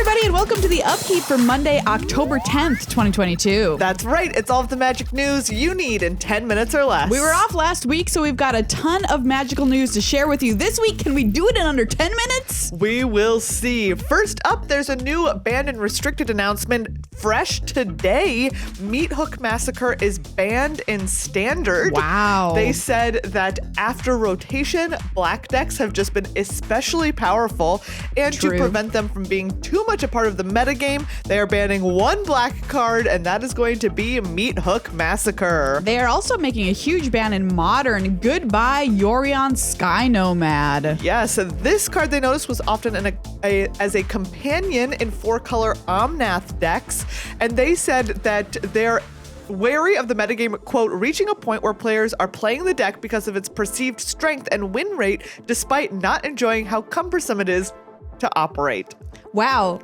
everybody, and welcome to the Upkeep for Monday, October 10th, 2022. That's right. It's all of the magic news you need in 10 minutes or less. We were off last week, so we've got a ton of magical news to share with you. This week, can we do it in under 10 minutes? We will see. First up, there's a new banned and restricted announcement fresh today. Meat Hook Massacre is banned in Standard. Wow. They said that after rotation, black decks have just been especially powerful, and True. to prevent them from being too much a part of the metagame, they are banning one black card, and that is going to be Meat Hook Massacre. They are also making a huge ban in Modern. Goodbye, Yorion Sky Nomad. Yes, this card they noticed was often as a companion in 4-color Omnath decks, and they said that they're wary of the metagame, quote, reaching a point where players are playing the deck because of its perceived strength and win rate, despite not enjoying how cumbersome it is to operate. Wow.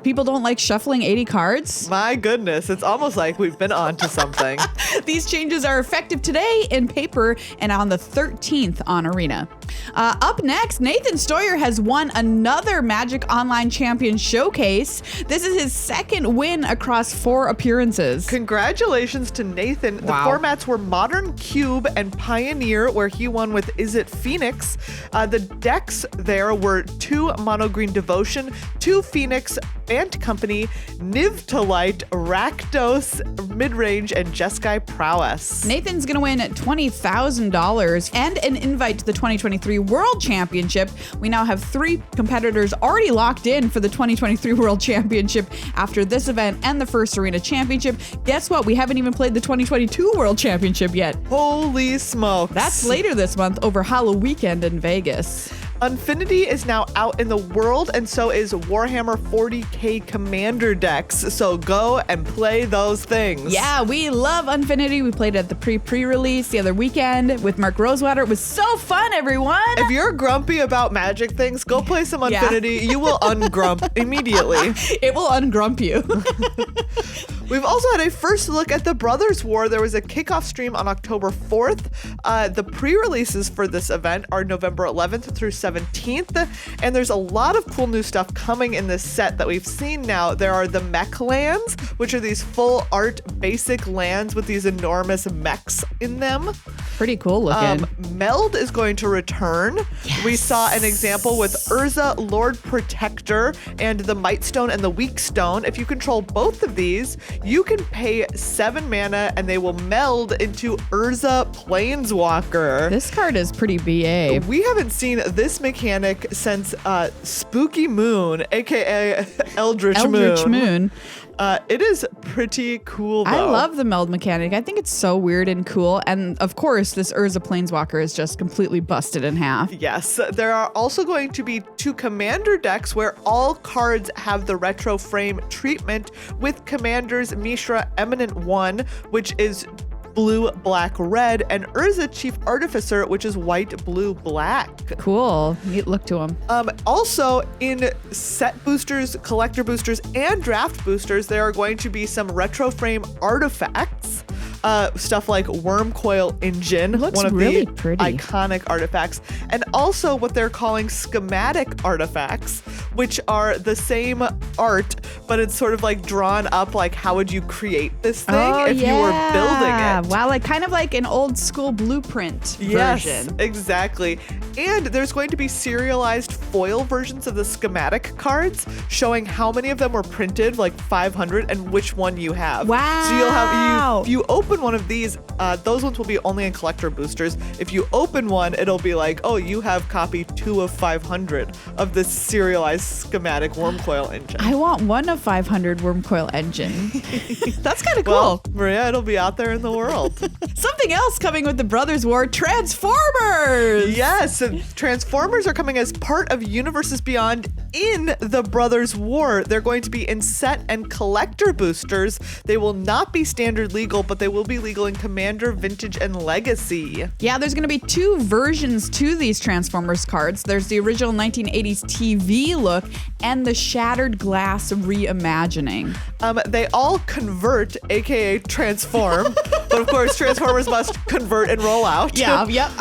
People don't like shuffling 80 cards? My goodness, it's almost like we've been on to something. These changes are effective today in paper and on the 13th on Arena. Up next, Nathan Stoyer has won another Magic Online Champion Showcase. This is his second win across 4 appearances. Congratulations to Nathan. Wow. The formats were Modern, Cube, and Pioneer, where he won with Is It Phoenix. The decks there were 2 Mono Green Devotion, 2 Phoenix, Ant Company, Niv to Light, Rakdos, Midrange, and Jeskai Prowess. Nathan's going to win $20,000 and an invite to the 2023 World Championship. We now have 3 competitors already locked in for the 2023 World Championship after this event and the first Arena Championship. Guess what? We haven't even played the 2022 World Championship yet. Holy smokes. That's later this month over Halloween weekend in Vegas. Infinity is now out in the world, and so is Warhammer 40k Commander decks. So go and play those things. Yeah, we love Infinity. We played it at the pre-release the other weekend with Mark Rosewater. It was so fun, everyone. If you're grumpy about Magic things, go play some Infinity. You will ungrump immediately. It will ungrump you. We've also had a first look at the Brothers War. There was a kickoff stream on October 4th. The pre-releases for this event are November 11th through 17th, and there's a lot of cool new stuff coming in this set that we've seen now. There are the mech lands, which are these full art basic lands with these enormous mechs in them. Pretty cool looking. Meld is going to return. Yes. We saw an example with Urza, Lord Protector, and the Might Stone and the Weak Stone. If you control both of these, you can pay 7 mana and they will meld into Urza Planeswalker. This card is pretty BA. We haven't seen this mechanic since Spooky Moon, aka Eldritch Moon. It is pretty cool, though. I love the meld mechanic. I think it's so weird and cool. And of course, this Urza Planeswalker is just completely busted in half. Yes, there are also going to be 2 commander decks where all cards have the retro frame treatment, with Commander's Mishra Eminent One, which is blue, black, red, and Urza Chief Artificer, which is white, blue, black. Cool. Neat look to them. Also, in set boosters, collector boosters, and draft boosters, there are going to be some retro frame artifacts. Stuff like Wormcoil Engine, Looks one of really the pretty. iconic artifacts, and also what they're calling schematic artifacts, which are the same art, but it's sort of like drawn up, like how would you create this thing if you were building it. Wow, like kind of like an old school blueprint version. Exactly. And there's going to be serialized foil versions of the schematic cards showing how many of them were printed, like 500, and which one you have. Wow. So you'll have, if you open one of these, those ones will be only in collector boosters. If you open one, it'll be like, oh, you have copy 2 of 500 of this serialized schematic Wormcoil Engine. I want 1 of 500 Wormcoil Engine. That's kind of cool. Well, Maria, it'll be out there in the world. Something else coming with the Brothers War, Transformers! Yes, Transformers are coming as part of Universes Beyond in the Brothers War. They're going to be in set and collector boosters. They will not be standard legal, but they will be legal in Commander, Vintage, and Legacy. Yeah, there's going to be 2 versions to these Transformers cards. There's the original 1980s TV look and the Shattered Glass reimagining. They all convert, aka transform, But of course, Transformers must convert and roll out. Yeah, yep,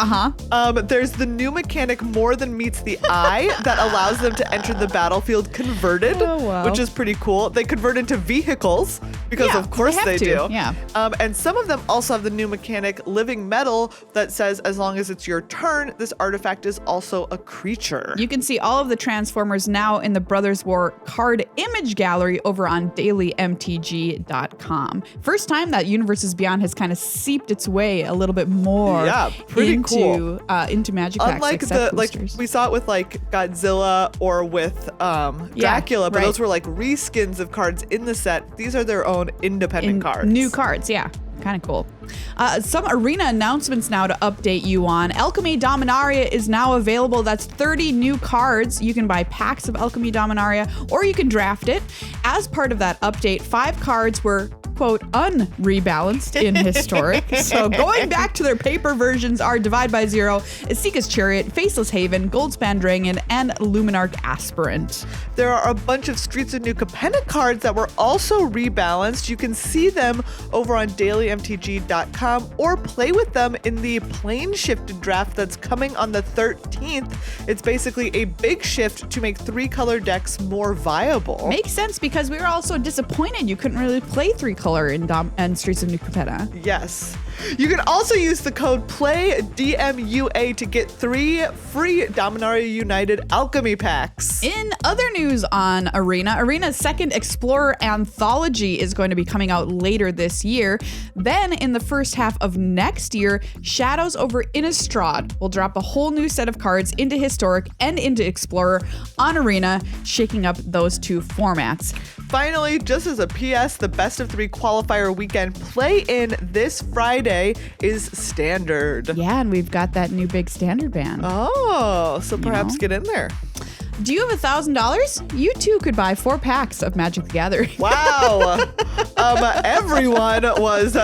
There's the new mechanic More Than Meets the Eye that allows them to enter the battlefield converted, which is pretty cool. They convert into vehicles because of course they do. Yeah. And some of them also have the new mechanic Living Metal that says as long as it's your turn, this artifact is also a creature. You can see all of the Transformers now in the Brothers War card image gallery over on dailymtg.com. First time that Universes Beyond has kind of seeped its way a little bit more into Magic Packs. Unlike boosters. we saw it with like Godzilla or with Dracula, but those were like reskins of cards in the set. These are their own independent cards. New cards, yeah. Kind of cool. Some arena announcements now to update you on. Alchemy Dominaria is now available. That's 30 new cards. You can buy packs of Alchemy Dominaria or you can draft it. As part of that update, 5 cards were quote unrebalanced in Historic. So going back to their paper versions are Divide by Zero, Esika's Chariot, Faceless Haven, Goldspan Dragon, and Luminarch Aspirant. There are a bunch of Streets of New Capenna cards that were also rebalanced. You can see them over on dailymtg.com or play with them in the plane shifted draft that's coming on the 13th. It's basically a big shift to make 3-color decks more viable. Makes sense because we were also disappointed you couldn't really play 3-color in Streets of New Capenna. Yes. You can also use the code PLAYDMUA to get 3 free Dominaria United Alchemy packs. In other news on Arena, Arena's second Explorer Anthology is going to be coming out later this year. Then in the first half of next year, Shadows over Innistrad will drop a whole new set of cards into Historic and into Explorer on Arena, shaking up those 2 formats. Finally, just as a PS, the best of 3 qualifier weekend play-in this Friday is Standard. Yeah, and we've got that new big Standard ban. Oh, so perhaps get in there. Do you have $1,000? You too could buy 4 packs of Magic the Gathering. Wow. Everyone was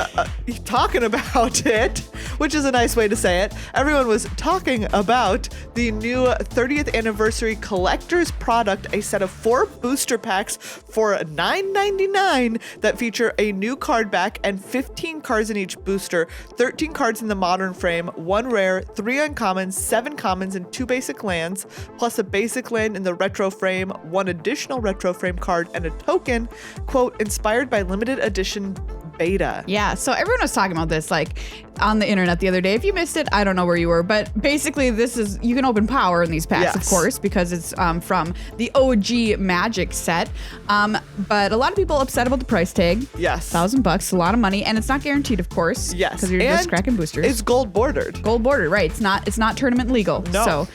talking about it, which is a nice way to say it. Everyone was talking about the new 30th anniversary collector's product, a set of 4 booster packs for $9.99 that feature a new card back and 15 cards in each booster, 13 cards in the modern frame, 1 rare, 3 uncommons, 7 commons, and 2 basic lands, plus a basic land in the retro frame, 1 additional retro frame card, and a token, quote, inspired by limited edition beta. Yeah, so everyone was talking about this like on the internet the other day. If you missed it, I don't know where you were, but basically this is, you can open power in these packs, of course, because it's from the OG Magic set. But a lot of people upset about the price tag. Yes. $1,000, a lot of money, and it's not guaranteed, of course. Yes. Because you're just cracking boosters. It's gold bordered. Gold bordered, right. It's not tournament legal. No. So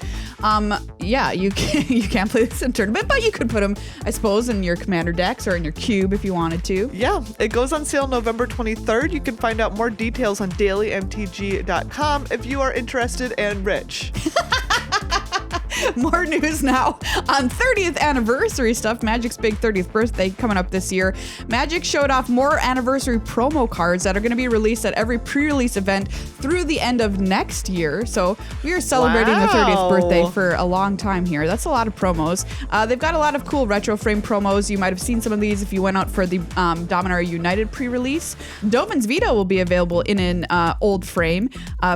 yeah, you can't play this in tournament, but you could put them, I suppose, in your commander decks or in your cube if you wanted to. Yeah, it goes on sale November 23rd. You can find out more details on dailymtg.com if you are interested and rich. More news now on 30th anniversary stuff. Magic's big 30th birthday coming up this year. Magic showed off more anniversary promo cards that are going to be released at every pre-release event through the end of next year. So we are celebrating the 30th birthday for a long time here. That's a lot of promos. They've got a lot of cool retro frame promos. You might have seen some of these if you went out for the Dominaria United pre-release. Dovin's Veto will be available in an old frame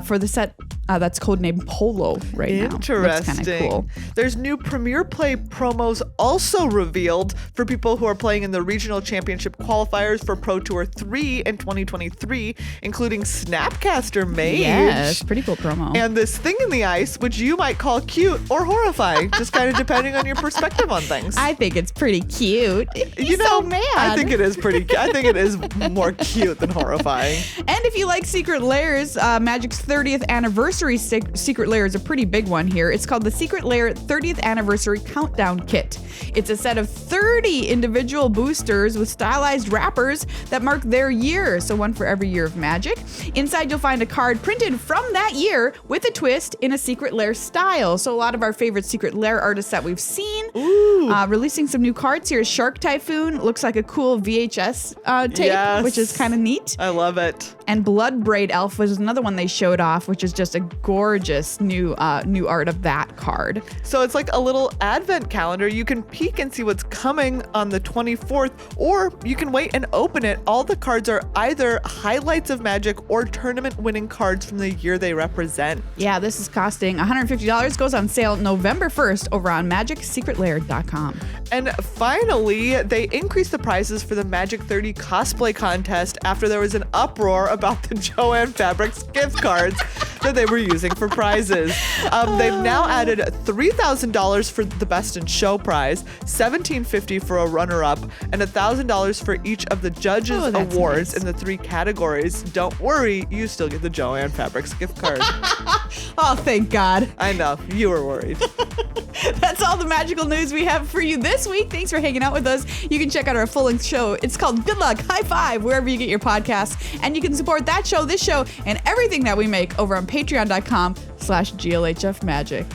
for the set that's codenamed Polo right now. Interesting. Looks kind of cool. There's new Premier Play promos also revealed for people who are playing in the regional championship qualifiers for Pro Tour 3 in 2023, including Snapcaster Mage. Yes, pretty cool promo. And this thing in the ice, which you might call cute or horrifying, just kind of depending on your perspective on things. I think it's pretty cute. He's so mad. I think it is I think it is more cute than horrifying. And if you like Secret Lairs, Magic's 30th anniversary Secret Lair is a pretty big one here. It's called the Secret Lair 30th Anniversary Countdown Kit. It's a set of 30 individual boosters with stylized wrappers that mark their year, so one for every year of Magic. Inside you'll find a card printed from that year with a twist in a Secret Lair style. So a lot of our favorite Secret Lair artists that we've seen. Releasing some new cards here. Shark Typhoon looks like a cool VHS tape, which is kind of neat. I love it. And Blood Braid Elf was another one they showed off, which is just a gorgeous new art of that card. So it's like a little advent calendar. You can peek and see what's coming on the 24th, or you can wait and open it. All the cards are either highlights of Magic or tournament winning cards from the year they represent. Yeah, this is costing $150. Goes on sale November 1st over on MagicSecretLair.com. And finally, they increased the prizes for the Magic 30 cosplay contest after there was an uproar about the Joanne Fabrics gift cards that they were using for prizes. They've now added $3,000 for the Best in Show prize, $1,750 for a runner-up, and $1,000 for each of the judges' awards in the 3 categories. Don't worry, you still get the Joanne Fabrics gift card. Oh, thank God. I know, you were worried. That's all the magical news we have for you this week. Thanks for hanging out with us. You can check out our full-length show. It's called Good Luck High Five, wherever you get your podcasts. And you can support that show, this show, and everything that we make over on patreon.com/GLHF Magic.